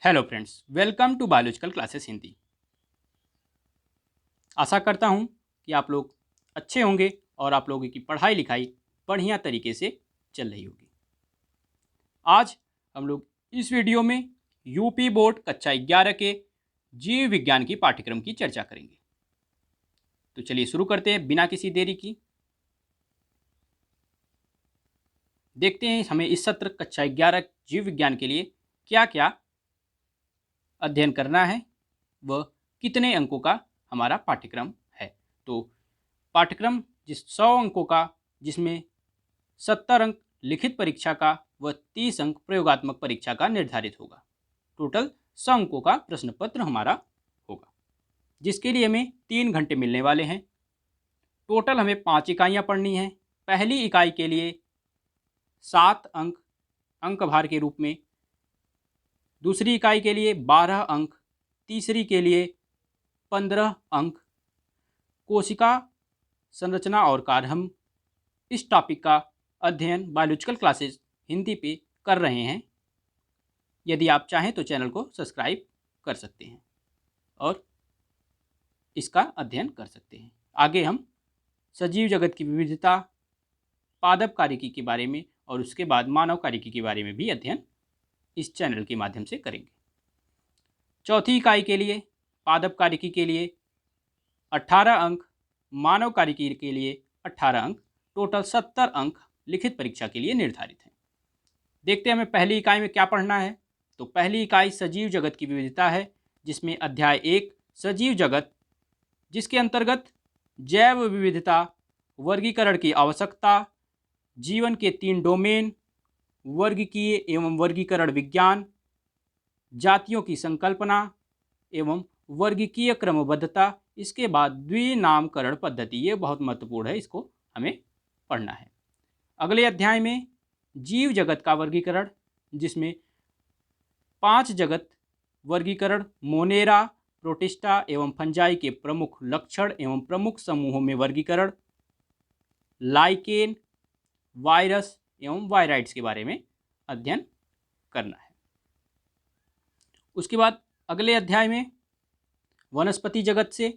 Hello friends, welcome to biological classes Hindi. आशा करता हूँ कि आप लोग अच्छे होंगे और आप लोगों की पढ़ाई लिखाई बढ़िया तरीके से चल रही होगी। आज हम लोग इस वीडियो में यूपी बोर्ड कक्षा 11 के जीव विज्ञान की पाठ्यक्रम की चर्चा करेंगे। तो चलिए शुरू करते हैं बिना किसी देरी की। देखते हैं हमें इस सत्र कक्षा 11 जीव विज्ञान के लिए क्या क्या अध्ययन करना है, वह कितने अंकों का हमारा पाठ्यक्रम है। तो पाठ्यक्रम 100 अंकों का, जिसमें 70 अंक लिखित परीक्षा का व 30 अंक प्रयोगात्मक परीक्षा का निर्धारित होगा। टोटल 100 अंकों का प्रश्न पत्र हमारा होगा, जिसके लिए हमें 3 घंटे मिलने वाले हैं। टोटल हमें 5 इकाइयाँ पढ़नी हैं। पहली इकाई के लिए 7 अंक भार के रूप में, दूसरी इकाई के लिए 12 अंक, तीसरी के लिए 15 अंक। कोशिका संरचना और कार्य, हम इस टॉपिक का अध्ययन बायोलॉजिकल क्लासेस हिंदी पे कर रहे हैं। यदि आप चाहें तो चैनल को सब्सक्राइब कर सकते हैं और इसका अध्ययन कर सकते हैं। आगे हम सजीव जगत की विविधता, पादप कार्यकी के बारे में और उसके बाद मानव कार्यकी के बारे में भी अध्ययन इस चैनल के माध्यम से करेंगे। चौथी इकाई के लिए पादप कार्यकी के लिए 18 अंक, मानव कार्यकी के लिए 18 अंक, टोटल 70 अंक लिखित परीक्षा के लिए निर्धारित हैं। देखते हैं हमें पहली इकाई में क्या पढ़ना है। तो पहली इकाई सजीव जगत की विविधता है, जिसमें अध्याय 1 सजीव जगत, जिसके अंतर्गत जैव विविधता, वर्गीकरण की आवश्यकता, जीवन के 3 डोमेन, वर्गीकीय एवं वर्गीकरण विज्ञान, जातियों की संकल्पना एवं वर्गीकीय क्रमबद्धता, इसके बाद द्विनामकरण पद्धति, ये बहुत महत्वपूर्ण है, इसको हमें पढ़ना है। अगले अध्याय में जीव जगत का वर्गीकरण, जिसमें 5 जगत वर्गीकरण, मोनेरा, प्रोटिस्टा एवं फंजाई के प्रमुख लक्षण एवं प्रमुख समूहों में वर्गीकरण, लाइकेन, वायरस एवं वायराइड्स के बारे में अध्ययन करना है। उसके बाद अगले अध्याय में वनस्पति जगत से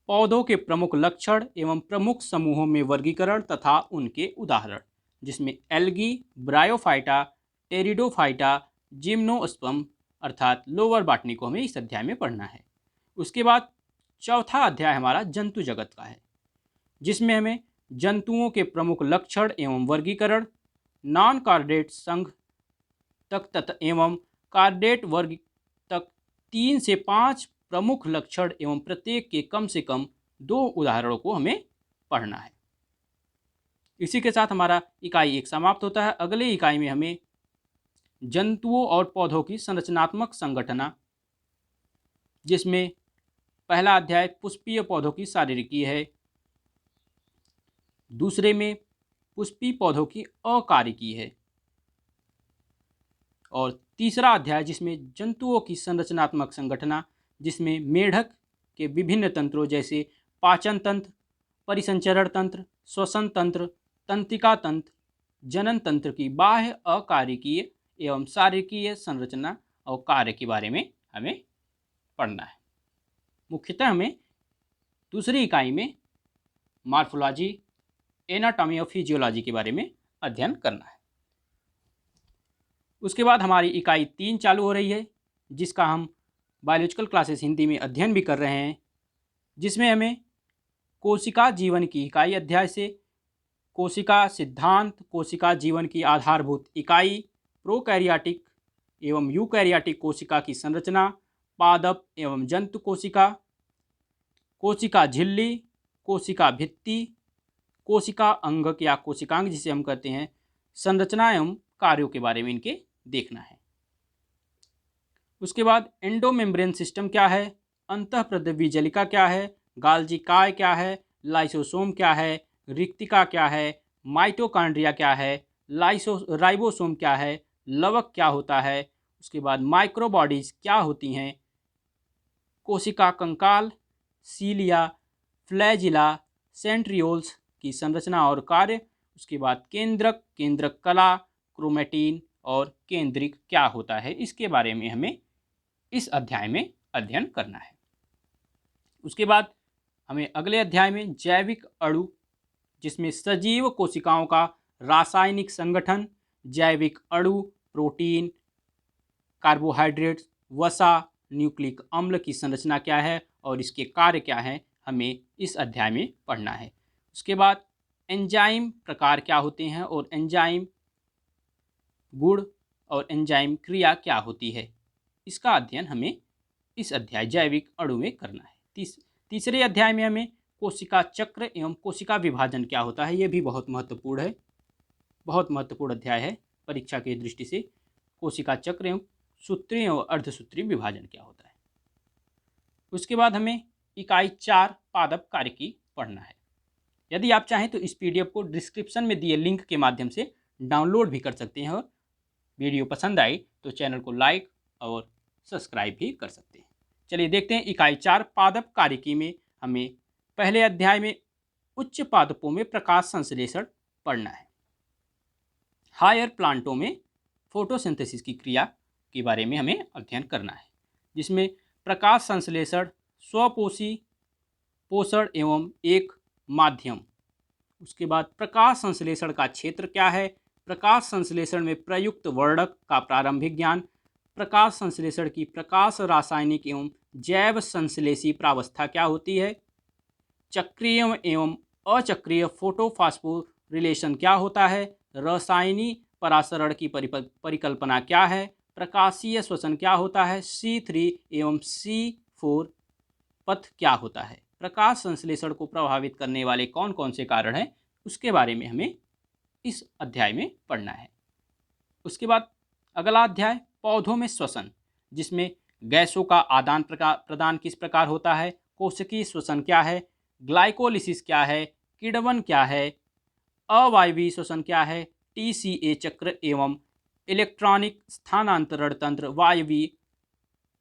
पौधों के प्रमुख लक्षण एवं प्रमुख समूहों में वर्गीकरण तथा उनके उदाहरण, जिसमें एल्गी, ब्रायोफाइटा, टेरिडोफाइटा, जिम्नोस्पर्म अर्थात लोअर बॉटनी को हमें इस अध्याय में पढ़ना है। उसके बाद चौथा अध्याय हमारा जंतु जगत का है, जिसमें हमें जंतुओं के प्रमुख लक्षण एवं वर्गीकरण, नॉन कार्डेट संघ तक एवं कार्डेट वर्ग तक 3 से 5 प्रमुख लक्षण एवं प्रत्येक के कम से कम 2 उदाहरणों को हमें पढ़ना है। इसी के साथ हमारा इकाई 1 समाप्त होता है। अगले इकाई में हमें जंतुओं और पौधों की संरचनात्मक संगठना, जिसमें पहला अध्याय पुष्पीय पौधों की शारीरिकी है, दूसरे में पुष्पीय पौधों की अकारिकी है, और तीसरा अध्याय जिसमें जंतुओं की संरचनात्मक संगठना, जिसमें मेढक के विभिन्न तंत्रों जैसे पाचन तंत्र, परिसंचरण तंत्र, श्वसन तंत्र, तंत्रिका तंत्र, जनन तंत्र की बाह्य अकारिकीय एवं शारीरिकीय संरचना और कार्य के बारे में हमें पढ़ना है। मुख्यतः हमें दूसरी इकाई में मॉर्फोलॉजी, एनाटॉमी और फिजियोलॉजी के बारे में अध्ययन करना है। उसके बाद हमारी इकाई 3 चालू हो रही है, जिसका हम बायोलॉजिकल क्लासेस हिंदी में अध्ययन भी कर रहे हैं, जिसमें हमें कोशिका जीवन की इकाई अध्याय से कोशिका सिद्धांत, कोशिका जीवन की आधारभूत इकाई, प्रोकैरियोटिक एवं यूकैरियोटिक कोशिका की संरचना, पादप एवं जंतु कोशिका, कोशिका झिल्ली, कोशिका भित्ति, कोशिका अंगक या कोशिकांग जिसे हम कहते हैं, संरचना एवं कार्यों के बारे में इनके देखना है। उसके बाद एंडोमेम्ब्रेन सिस्टम क्या है, अंतःप्रद्रवी जलिका क्या है, गाल्जी काय क्या है, लाइसोसोम क्या है, रिक्तिका क्या है, माइटोकॉन्ड्रिया क्या है, राइबोसोम क्या है, लवक क्या होता है, उसके बाद माइक्रोबॉडीज क्या होती हैं, कोशिका कंकाल, सीलिया, फ्लैजिला, सेंट्रियोल्स की संरचना और कार्य, उसके बाद केंद्रक, केंद्रक कला, क्रोमेटिन और केंद्रिक क्या होता है, इसके बारे में हमें इस अध्याय में अध्ययन करना है। उसके बाद हमें अगले अध्याय में जैविक अणु, जिसमें सजीव कोशिकाओं का रासायनिक संगठन, जैविक अणु, प्रोटीन, कार्बोहाइड्रेट्स, वसा, न्यूक्लिक अम्ल की संरचना क्या है और इसके कार्य क्या है, हमें इस अध्याय में पढ़ना है। उसके बाद एंजाइम प्रकार क्या होते हैं और एंजाइम गुण और एंजाइम क्रिया क्या होती है, इसका अध्ययन हमें इस अध्याय जैविक अणु में करना है। तीसरे अध्याय में हमें कोशिका चक्र एवं कोशिका विभाजन क्या होता है, यह भी बहुत महत्वपूर्ण है, बहुत महत्वपूर्ण अध्याय है परीक्षा की दृष्टि से। कोशिका चक्र एवं सूत्रीय और अर्धसूत्रीय विभाजन क्या होता है। उसके बाद हमें इकाई 4 पादप कार्य की पढ़ना है। यदि आप चाहें तो इस पीडीएफ को डिस्क्रिप्शन में दिए लिंक के माध्यम से डाउनलोड भी कर सकते हैं और वीडियो पसंद आई तो चैनल को लाइक और सब्सक्राइब भी कर सकते हैं। चलिए देखते हैं इकाई 4 पादप कार्यकी में हमें पहले अध्याय में उच्च पादपों में प्रकाश संश्लेषण पढ़ना है। हायर प्लांटों में फोटोसिंथेसिस की क्रिया के बारे में हमें अध्ययन करना है, जिसमें प्रकाश संश्लेषण स्वपोषी पोषण एवं एक माध्यम। उसके बाद प्रकाश संश्लेषण का क्षेत्र क्या है, प्रकाश संश्लेषण में प्रयुक्त वर्णक का प्रारंभिक ज्ञान, प्रकाश संश्लेषण की प्रकाश रासायनिक एवं जैव संश्लेषी प्रावस्था क्या होती है, चक्रीय एवं अचक्रीय फोटोफॉस्फोरिलेशन क्या होता है, रासायनिक परासरण की परिकल्पना क्या है, प्रकाशीय श्वसन क्या होता है, C3 एवं C4 पथ क्या होता है, प्रकाश संश्लेषण को प्रभावित करने वाले कौन कौन से कारण हैं, उसके बारे में हमें इस अध्याय में पढ़ना है। उसके बाद अगला अध्याय पौधों में श्वसन, जिसमें गैसों का आदान प्रदान किस प्रकार होता है, कोशिकीय श्वसन क्या है, ग्लाइकोलिसिस क्या है, किण्वन क्या है, अवायवीय श्वसन क्या है, TCA चक्र एवं इलेक्ट्रॉनिक स्थानांतरण तंत्र, वायवीय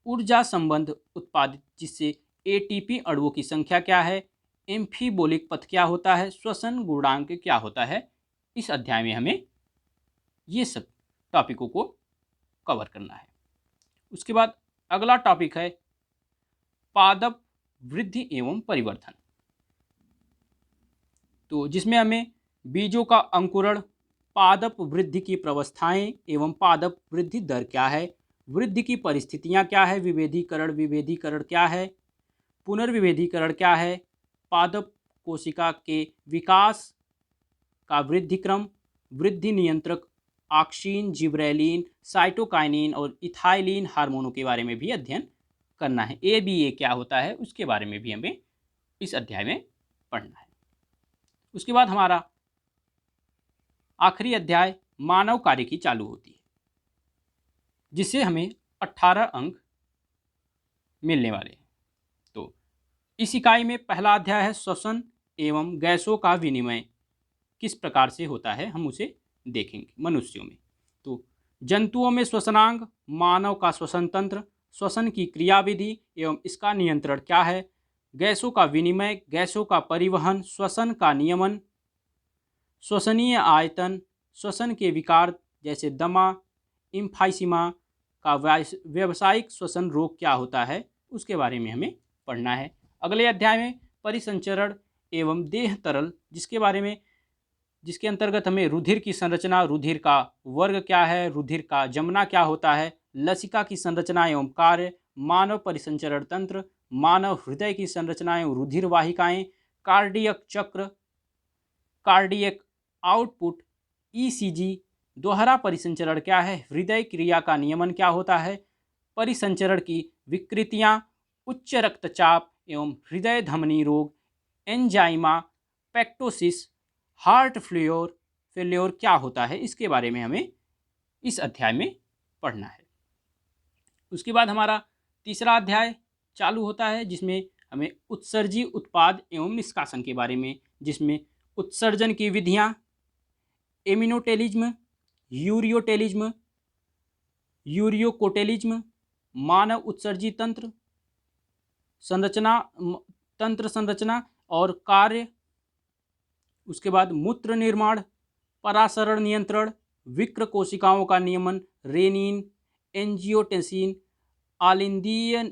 ऊर्जा संबंध उत्पादित जिससे ATP अणुओं की संख्या क्या है, एम्फीबोलिक पथ क्या होता है, श्वसन गुणांक क्या होता है। इस अध्याय में हमें ये सब टॉपिकों को कवर करना है। उसके बाद अगला टॉपिक है पादप वृद्धि एवं परिवर्धन, तो जिसमें हमें बीजों का अंकुरण, पादप वृद्धि की प्रवस्थाएं एवं पादप वृद्धि दर क्या है, वृद्धि की परिस्थितियां क्या है, विभेदीकरण क्या है, पुनर्विभेदीकरण क्या है, पादप कोशिका के विकास का वृद्धि क्रम, वृद्धि नियंत्रक ऑक्सीन, जिब्रेलिन, साइटोकाइनिन और इथाइलिन हार्मोनों के बारे में भी अध्ययन करना है। ABA क्या होता है उसके बारे में भी हमें इस अध्याय में पढ़ना है। उसके बाद हमारा आखिरी अध्याय मानव कार्य की चालू होती है, जिससे हमें 18 अंक मिलने वाले हैं। तो इस इकाई में पहला अध्याय है श्वसन एवं गैसों का विनिमय किस प्रकार से होता है, हम उसे देखेंगे। मनुष्यों में तो जंतुओं में श्वसनांग, मानव का श्वसन तंत्र, श्वसन की क्रियाविधि एवं इसका नियंत्रण क्या है, गैसों का विनिमय, गैसों का परिवहन, श्वसन का नियमन, श्वसनीय आयतन, श्वसन के विकार जैसे दमा, इम्फाइसीमा का व्यावसायिक श्वसन रोग क्या होता है, उसके बारे में हमें पढ़ना है। अगले अध्याय में परिसंचरण एवं देह तरल, जिसके अंतर्गत हमें रुधिर की संरचना, रुधिर का वर्ग क्या है, रुधिर का जमना क्या होता है, लसिका की संरचना एवं कार्य, मानव परिसंचरण तंत्र, मानव हृदय की संरचना एवं रुधिर वाहिकाएं, कार्डियक चक्र, कार्डियक आउटपुट, ECG, दोहरा परिसंचरण क्या है, हृदय क्रिया का नियमन क्या होता है, परिसंचरण की विकृतियां, उच्च रक्तचाप एवं हृदय धमनी रोग, एंजाइमा, पेक्टोसिस, हार्ट फेल्योर क्या होता है, इसके बारे में हमें इस अध्याय में पढ़ना है। उसके बाद हमारा तीसरा अध्याय चालू होता है, जिसमें हमें उत्सर्जी उत्पाद एवं निष्कासन के बारे में, जिसमें उत्सर्जन की विधियां, एमिनोटेलिज्म, यूरियोटेलिज्म, यूरियोकोटेलिज्म, मानव उत्सर्जी तंत्र संरचना और कार्य। उसके बाद मूत्र निर्माण, परासरण नियंत्रण, विक्र कोशिकाओं का नियमन, रेनिन, एंजियोटेंसिन, आलिंदीय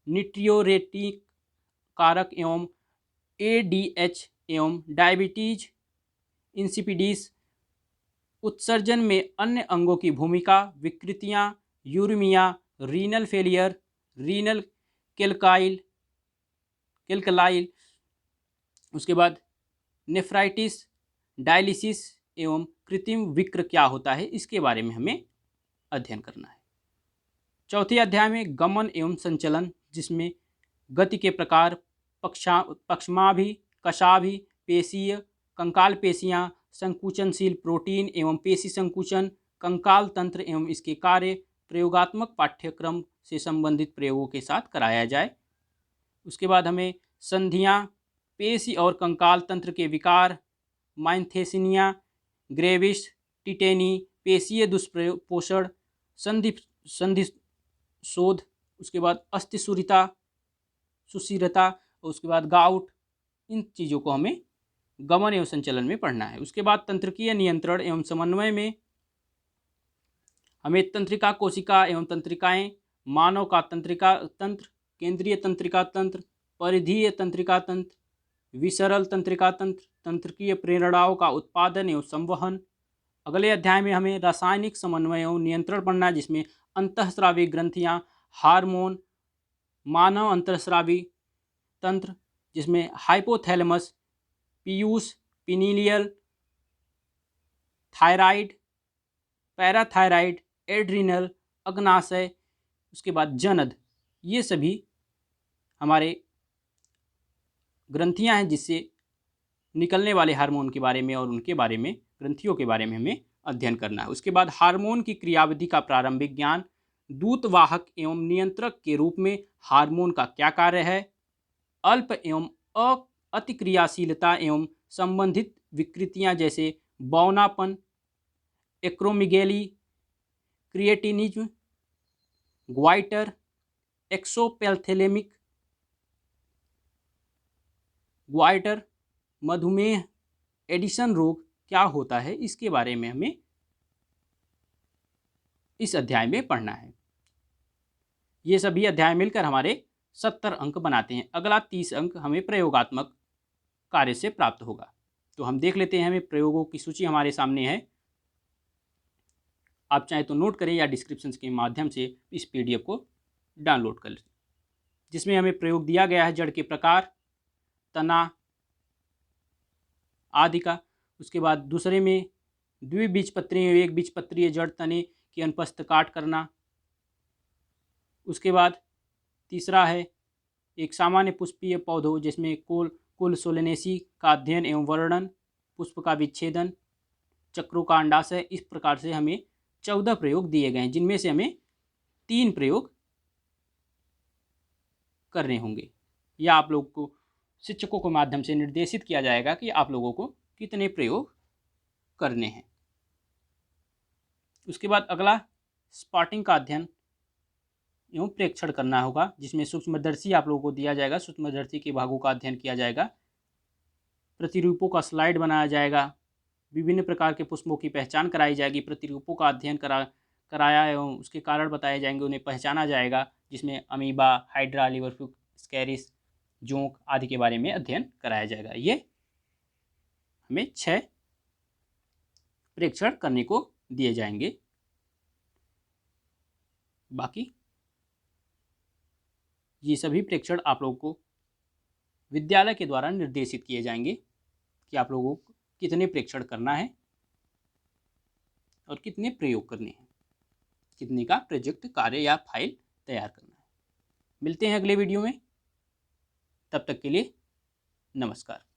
निट्रियोरेटिक कारक एवं एडीएच एवं डायबिटीज इंसिपिडिस, उत्सर्जन में अन्य अंगों की भूमिका, विकृतियाँ, यूरेमिया, रीनल फेलियर, रीनल केल्काइल केल्कलाइल, उसके बाद नेफ्राइटिस, डायलिसिस एवं कृत्रिम विक्र क्या होता है, इसके बारे में हमें अध्ययन करना है। चौथे अध्याय में गमन एवं संचलन, जिसमें गति के प्रकार, पक्षमाभि, कशाभि, पेशीय, कंकाल पेशियाँ, संकुचनशील प्रोटीन एवं पेशी संकुचन, कंकाल तंत्र एवं इसके कार्य, प्रयोगात्मक पाठ्यक्रम से संबंधित प्रयोगों के साथ कराया जाए। उसके बाद हमें संधियाँ, पेशी और कंकाल तंत्र के विकार, माइंथेसिनिया ग्रेविस, टिटेनी, पेशीय दुष्पोषण, संधि शोध, उसके बाद अस्थिसूरिता, सुशीरता, और उसके बाद गाउट, इन चीज़ों को हमें गमन एवं संचलन में पढ़ना है। उसके बाद तंत्रिकीय नियंत्रण एवं समन्वय में हमें तंत्रिका कोशिका एवं तंत्रिकाएं, मानव का तंत्रिका तंत्र, केंद्रीय तंत्रिका तंत्र, परिधीय तंत्रिका तंत्र, विसरल तंत्रिका तंत्र, तंत्रिकीय प्रेरणाओं का उत्पादन एवं संवहन। अगले अध्याय में हमें रासायनिक समन्वय एवं नियंत्रण पढ़ना है, जिसमें अंतःस्रावी ग्रंथियां, हार्मोन, मानव अंतःस्रावी तंत्र, जिसमें हाइपोथैलेमस, पीयूष, पिनीलियल, थायराइड, पैराथायराइड, एड्रिनल, अग्नाशय, उसके बाद जनद, ये सभी हमारे ग्रंथियां हैं जिससे निकलने वाले हार्मोन के बारे में और उनके बारे में, ग्रंथियों के बारे में हमें अध्ययन करना है। उसके बाद हार्मोन की क्रियाविधि का प्रारंभिक ज्ञान, दूतवाहक एवं नियंत्रक के रूप में हार्मोन का क्या कार्य है, अल्प एवं अतिक्रियाशीलता एवं संबंधित विकृतियां जैसे बौनापन, एक्रोमिगेली, क्रिएटिनिज्म, ग्वाइटर, एक्सोपेल्थेलेमिक ग्वाइटर, मधुमेह, एडिसन रोग क्या होता है, इसके बारे में हमें इस अध्याय में पढ़ना है। ये सभी अध्याय मिलकर हमारे 70 अंक बनाते हैं। अगला 30 अंक हमें प्रयोगात्मक कार्य से प्राप्त होगा। तो हम देख लेते हैं, हमें प्रयोगों की सूची हमारे सामने है। आप चाहे तो नोट करें या डिस्क्रिप्शन के माध्यम से इस पीडीएफ को डाउनलोड कर लें, जिसमें हमें प्रयोग दिया गया है जड़ के प्रकार, तना आदि का। उसके बाद दूसरे में द्विबीजपत्रीय एक बीजपत्रीय जड़ तने की अनुपस्थित काट करना। उसके बाद तीसरा है एक सामान्य पुष्पीय पौधों जिसमें कुल सोलेनेसी का अध्ययन एवं वर्णन, पुष्प का विच्छेदन, चक्रों का अंडाशय। इस प्रकार से हमें 14 प्रयोग दिए गए हैं, जिनमें से हमें 3 प्रयोग करने होंगे, या आप लोग को शिक्षकों के माध्यम से निर्देशित किया जाएगा कि आप लोगों को कितने प्रयोग करने हैं। उसके बाद अगला स्पॉटिंग का अध्ययन एवं प्रेक्षण करना होगा, जिसमें सूक्ष्मदर्शी आप लोगों को दिया जाएगा, सूक्ष्मदर्शी के भागों का अध्ययन किया जाएगा, प्रतिरूपों का स्लाइड बनाया जाएगा, विभिन्न प्रकार के पुष्पों की पहचान कराई जाएगी, प्रतिरूपों का अध्ययन कराया एवं उसके कारण बताए जाएंगे, उन्हें पहचाना जाएगा, जिसमें अमीबा, हाइड्रा, लिवरफ्लूक, स्कैरिस, जोंक आदि के बारे में अध्ययन कराया जाएगा। ये हमें 6 प्रेक्षण करने को दिए जाएंगे। बाकी ये सभी प्रेक्षण आप लोगों को विद्यालय के द्वारा निर्देशित किए जाएंगे कि आप लोगों को कितने प्रेक्षण करना है और कितने प्रयोग करने हैं, कितने का प्रोजेक्ट कार्य या फाइल तैयार करना है। मिलते हैं अगले वीडियो में, तब तक के लिए नमस्कार।